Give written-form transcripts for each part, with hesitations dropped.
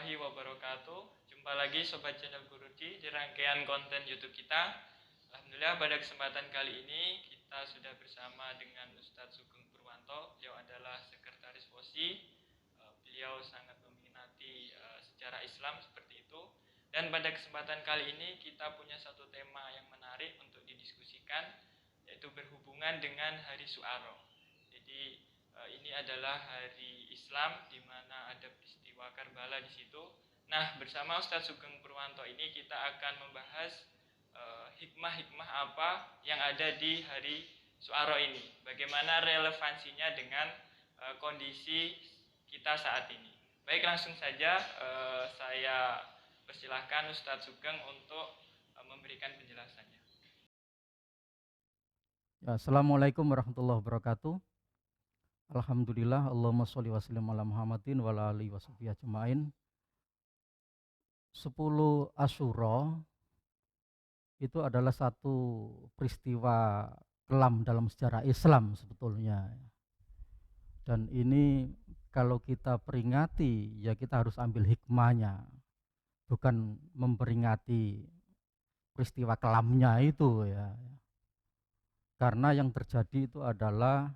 warahmatullahi wabarakatuh. Jumpa lagi Sobat Channel Guruji di rangkaian konten YouTube kita. Alhamdulillah pada kesempatan kali ini kita sudah bersama dengan Ustadz Sugeng Purwanto. Beliau adalah Sekretaris FOSI. Beliau sangat meminati sejarah Islam seperti itu. Dan pada kesempatan kali ini kita punya satu tema yang menarik untuk didiskusikan, yaitu berhubungan dengan Hari Syu'ara. Jadi ini adalah hari Islam di mana ada peristiwa Karbala di situ. Nah, bersama Ustadz Sugeng Purwanto ini kita akan membahas hikmah-hikmah apa yang ada di hari Syu'ara ini. Bagaimana relevansinya dengan kondisi kita saat ini. Baik, langsung saja saya persilahkan Ustadz Sugeng untuk memberikan penjelasannya. Ya, Assalamualaikum warahmatullahi wabarakatuh. Alhamdulillah, Allahumma sholli wa sallim ala Muhammadin wa ala alihi wa sahbihi ajma'in. 10 Asyura itu adalah satu peristiwa kelam dalam sejarah Islam sebetulnya. Dan ini kalau kita peringati, ya kita harus ambil hikmahnya, bukan memperingati peristiwa kelamnya itu ya. Karena yang terjadi itu adalah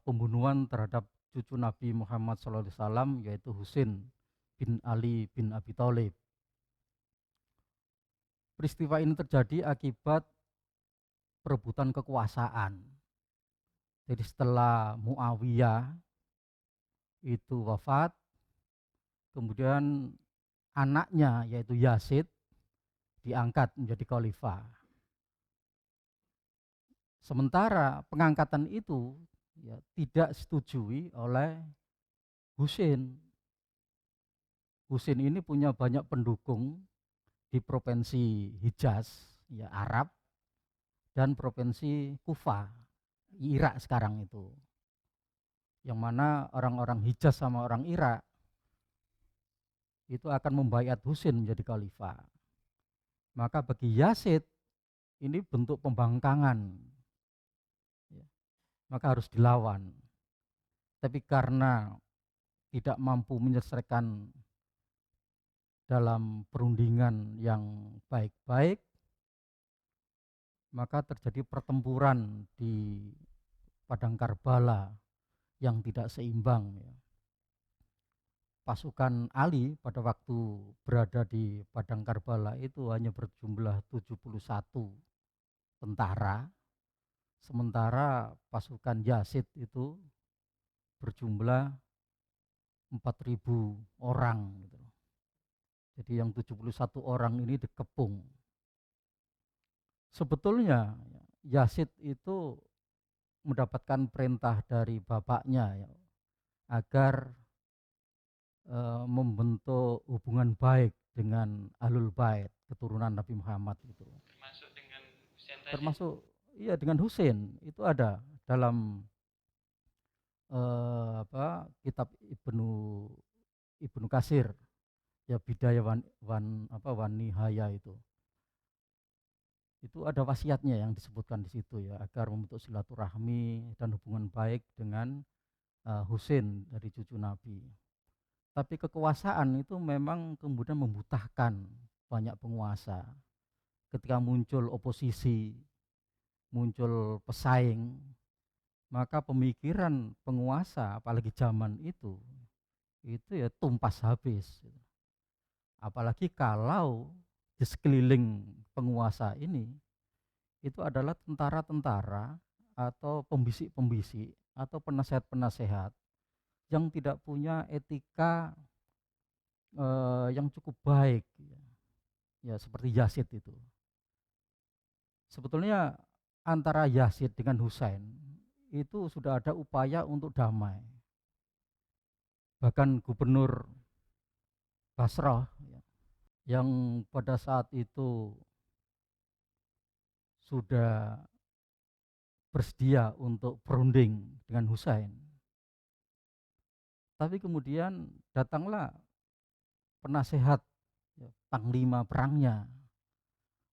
pembunuhan terhadap cucu Nabi Muhammad SAW, yaitu Husain bin Ali bin Abi Thalib. Peristiwa ini terjadi akibat perebutan kekuasaan. Jadi setelah Muawiyah itu wafat, kemudian anaknya yaitu Yazid diangkat menjadi khalifah. Sementara pengangkatan itu ya, tidak disetujui oleh Husain. Husain ini punya banyak pendukung di provinsi Hijaz, ya Arab, dan provinsi Kufah, Irak sekarang itu. Yang mana orang-orang Hijaz sama orang Irak itu akan membaiat Husain menjadi khalifah. Maka bagi Yazid ini bentuk pembangkangan, ya, maka harus dilawan. Tapi karena tidak mampu menyelesaikan dalam perundingan yang baik-baik, maka terjadi pertempuran di padang Karbala yang tidak seimbang. Pasukan Ali pada waktu berada di padang Karbala itu hanya berjumlah 71 tentara, sementara pasukan Yazid itu berjumlah 4.000 orang. Jadi yang 71 orang ini dikepung. Sebetulnya Yazid itu mendapatkan perintah dari bapaknya ya, agar membentuk hubungan baik dengan Ahlul Bait, keturunan Nabi Muhammad itu. Termasuk dengan Husain tadi. Termasuk iya dengan Husain itu ada dalam kitab Ibnu Katsir ya, Bidayah wan Nihaya itu ada wasiatnya yang disebutkan di situ ya, agar membentuk silaturahmi dan hubungan baik dengan Husain dari cucu Nabi. Tapi kekuasaan itu memang kemudian membutahkan banyak penguasa. Ketika muncul oposisi, muncul pesaing, maka pemikiran penguasa apalagi zaman itu ya tumpas habis. Apalagi kalau di sekeliling penguasa ini itu adalah tentara-tentara atau pembisik-pembisik atau penasehat-penasehat yang tidak punya etika yang cukup baik ya, seperti Yazid itu. Sebetulnya antara Yazid dengan Husain itu sudah ada upaya untuk damai. Bahkan gubernur Basrah ya, yang pada saat itu sudah bersedia untuk berunding dengan Husain. Tapi kemudian datanglah penasehat ya, panglima perangnya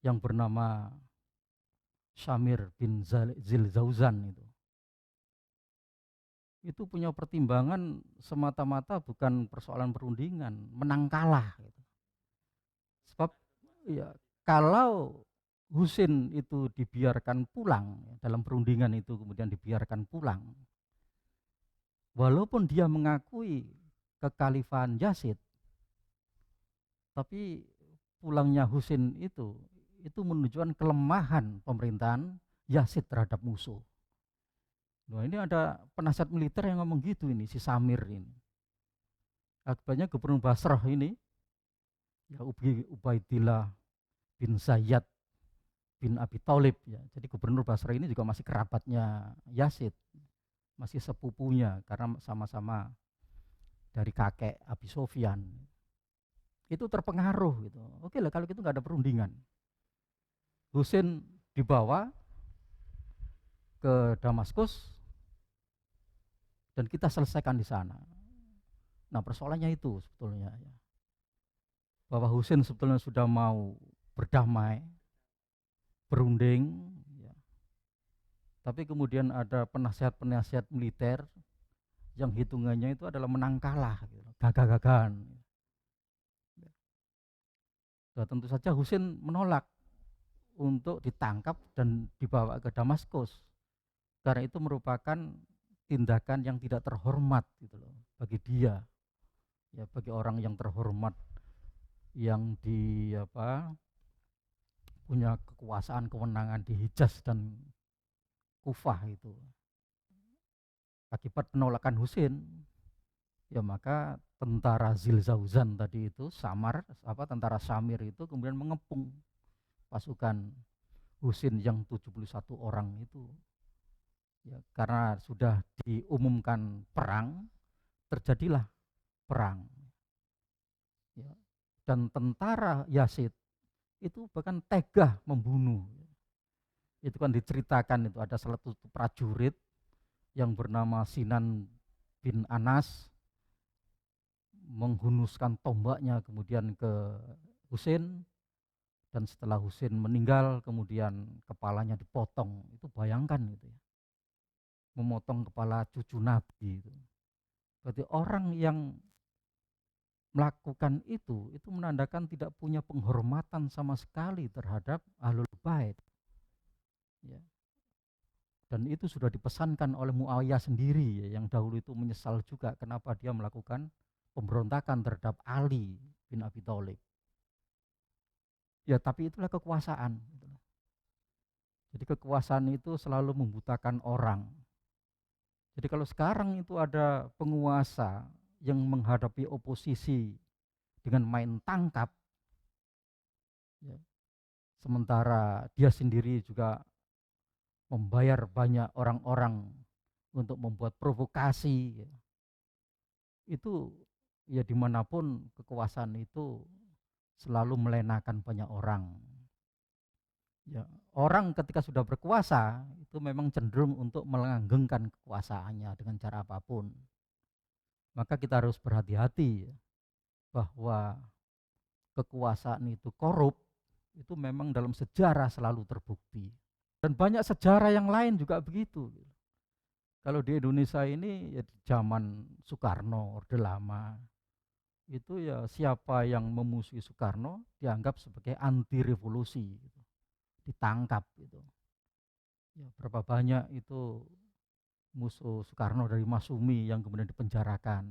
yang bernama Syamir bin Zilzauzan itu. itu punya pertimbangan semata-mata bukan persoalan perundingan, menang kalah gitu. Sebab ya kalau Husin itu dibiarkan pulang dalam perundingan itu kemudian dibiarkan pulang, walaupun dia mengakui kekhalifahan Yazid, tapi pulangnya Husin itu menunjukkan kelemahan pemerintahan Yazid terhadap musuh. Nah, ini ada penasihat militer yang ngomong gitu ini, si Samir ini. Akibatnya Gubernur Basrah ini, ya Ubaidillah bin Zayyad bin Abi Thalib ya. Jadi Gubernur Basrah ini juga masih kerabatnya Yazid, masih sepupunya karena sama-sama dari kakek Abi Sofyan. Itu terpengaruh gitu. Oke lah kalau gitu nggak ada perundingan. Husin dibawa ke Damaskus dan kita selesaikan di sana. Nah persoalannya itu sebetulnya ya, bahwa Husin sebetulnya sudah mau berdamai, berunding, ya. Tapi kemudian ada penasihat-penasihat militer yang hitungannya itu adalah menang kalah, gitu, gagah-gagahan. Nah, tentu saja Husin menolak untuk ditangkap dan dibawa ke Damaskus karena itu merupakan tindakan yang tidak terhormat gitu loh bagi dia, ya bagi orang yang terhormat yang punya kekuasaan kewenangan di Hijaz dan Kufah itu. Akibat penolakan Husin, ya maka tentara Zilzauzan tadi itu tentara Samir itu kemudian mengepung pasukan Husin yang 71 orang itu. Ya, karena sudah diumumkan perang, terjadilah perang. Ya, dan tentara Yazid itu bahkan tega membunuh. Itu kan diceritakan itu ada salah satu prajurit yang bernama Sinan bin Anas menghunuskan tombaknya kemudian ke Husin, dan setelah Husin meninggal kemudian kepalanya dipotong. Itu bayangkan itu ya, memotong kepala cucu Nabi itu. Berarti orang yang melakukan itu menandakan tidak punya penghormatan sama sekali terhadap Ahlul Bait. Ya. Dan itu sudah dipesankan oleh Muawiyah sendiri ya, yang dahulu itu menyesal juga kenapa dia melakukan pemberontakan terhadap Ali bin Abi Thalib. Ya tapi itulah kekuasaan. Jadi kekuasaan itu selalu membutakan orang. Jadi kalau sekarang itu ada penguasa yang menghadapi oposisi dengan main tangkap, ya, sementara dia sendiri juga membayar banyak orang-orang untuk membuat provokasi, ya, itu ya dimanapun kekuasaan itu selalu melenakan banyak orang. Ya, orang ketika sudah berkuasa itu memang cenderung untuk melanggengkan kekuasaannya dengan cara apapun. Maka kita harus berhati-hati ya, bahwa kekuasaan itu korup itu memang dalam sejarah selalu terbukti. Dan banyak sejarah yang lain juga begitu. Kalau di Indonesia ini ya di zaman Soekarno, Orde Lama, itu ya siapa yang memusuhi Soekarno dianggap sebagai anti revolusi, gitu, ditangkap gitu. Ya, berapa banyak itu musuh Soekarno dari Masumi yang kemudian dipenjarakan,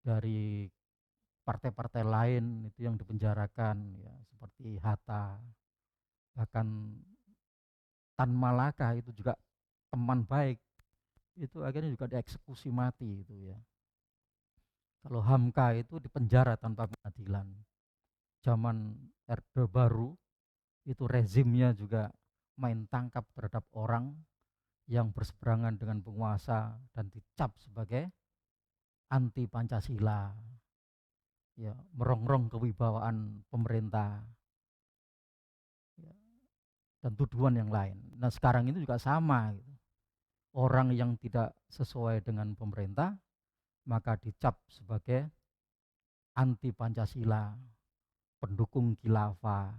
dari partai-partai lain itu yang dipenjarakan ya seperti Hatta, bahkan Tan Malaka itu juga teman baik itu akhirnya juga dieksekusi mati itu ya. Kalau Hamka itu dipenjara tanpa pengadilan. Zaman Orde Baru itu rezimnya juga main tangkap terhadap orang yang berseberangan dengan penguasa dan dicap sebagai anti Pancasila, ya merongrong kewibawaan pemerintah, ya, dan tuduhan yang lain. Nah sekarang itu juga sama, gitu. Orang yang tidak sesuai dengan pemerintah maka dicap sebagai anti Pancasila, pendukung khilafah,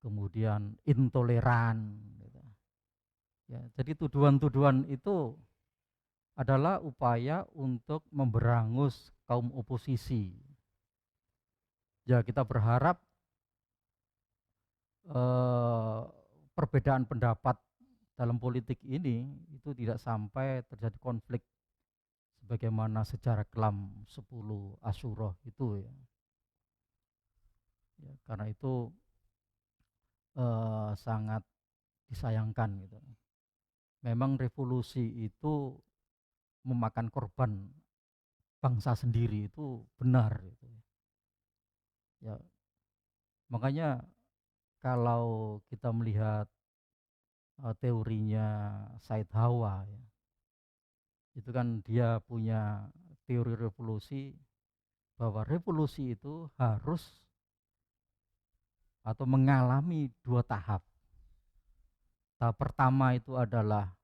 kemudian intoleran, gitu. Ya, jadi tuduhan-tuduhan itu adalah upaya untuk memberangus kaum oposisi. Ya, kita berharap perbedaan pendapat dalam politik ini itu tidak sampai terjadi konflik sebagaimana sejarah kelam 10 Asyura itu ya. Ya, karena itu sangat disayangkan gitu. Memang revolusi itu memakan korban bangsa sendiri, itu benar gitu. Ya, makanya kalau kita melihat teorinya Said Hawa ya, itu kan dia punya teori revolusi bahwa revolusi itu harus atau mengalami 2 tahap. Tahap pertama itu adalah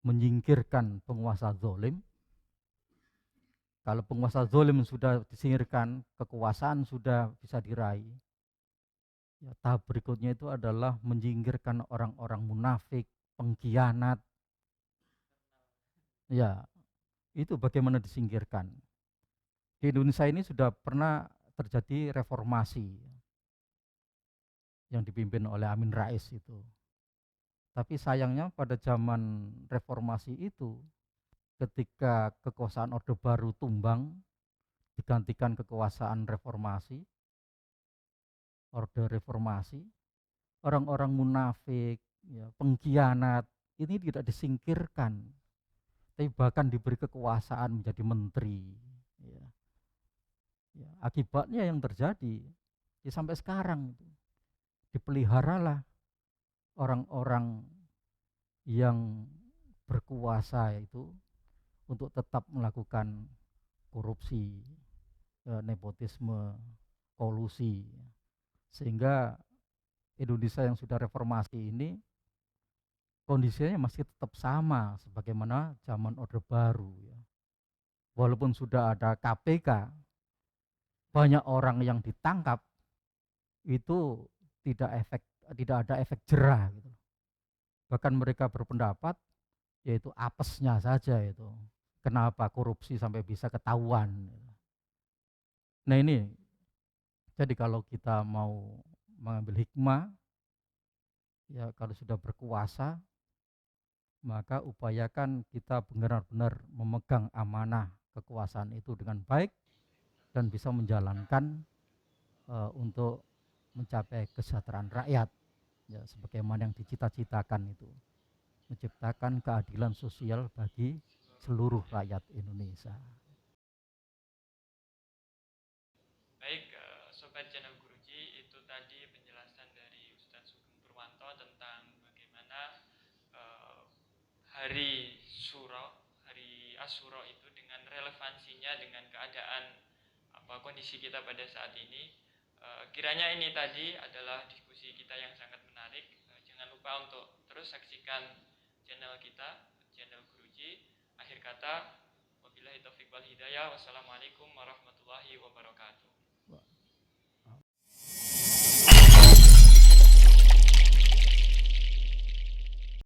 menyingkirkan penguasa zalim. Kalau penguasa zalim sudah disingkirkan, kekuasaan sudah bisa diraih. Ya, tahap berikutnya itu adalah menyingkirkan orang-orang munafik, pengkhianat. Ya, itu bagaimana disingkirkan. Di Indonesia ini sudah pernah terjadi reformasi yang dipimpin oleh Amin Rais itu. Tapi sayangnya pada zaman reformasi itu, ketika kekuasaan Orde Baru tumbang, digantikan kekuasaan reformasi, Orde Reformasi, orang-orang munafik, ya, pengkhianat, ini tidak disingkirkan, tapi bahkan diberi kekuasaan menjadi menteri. Ya. Ya, akibatnya yang terjadi, ya sampai sekarang dipeliharalah orang-orang yang berkuasa itu untuk tetap melakukan korupsi, nepotisme, kolusi, sehingga Indonesia yang sudah reformasi ini kondisinya masih tetap sama sebagaimana zaman Orde Baru ya. Walaupun sudah ada KPK, banyak orang yang ditangkap itu tidak ada efek jerah gitu. Bahkan mereka berpendapat yaitu apesnya saja itu. Kenapa korupsi sampai bisa ketahuan. Nah ini, jadi kalau kita mau mengambil hikmah, ya kalau sudah berkuasa, maka upayakan kita benar-benar memegang amanah kekuasaan itu dengan baik dan bisa menjalankan untuk mencapai kesejahteraan rakyat, ya sebagaimana yang dicita-citakan itu, menciptakan keadilan sosial bagi seluruh rakyat Indonesia. Baik, Sobat Channel Guruji, itu tadi penjelasan dari Ustadz Sugeng Purwanto tentang bagaimana hari hari Asyura itu dengan relevansinya dengan keadaan kondisi kita pada saat ini. Kiranya ini tadi adalah diskusi kita yang sangat menarik. Jangan lupa untuk terus saksikan channel kita, channel Guruji. Akhir kata, wabillahi taufiq wal hidayah. Wassalamualaikum warahmatullahi wabarakatuh.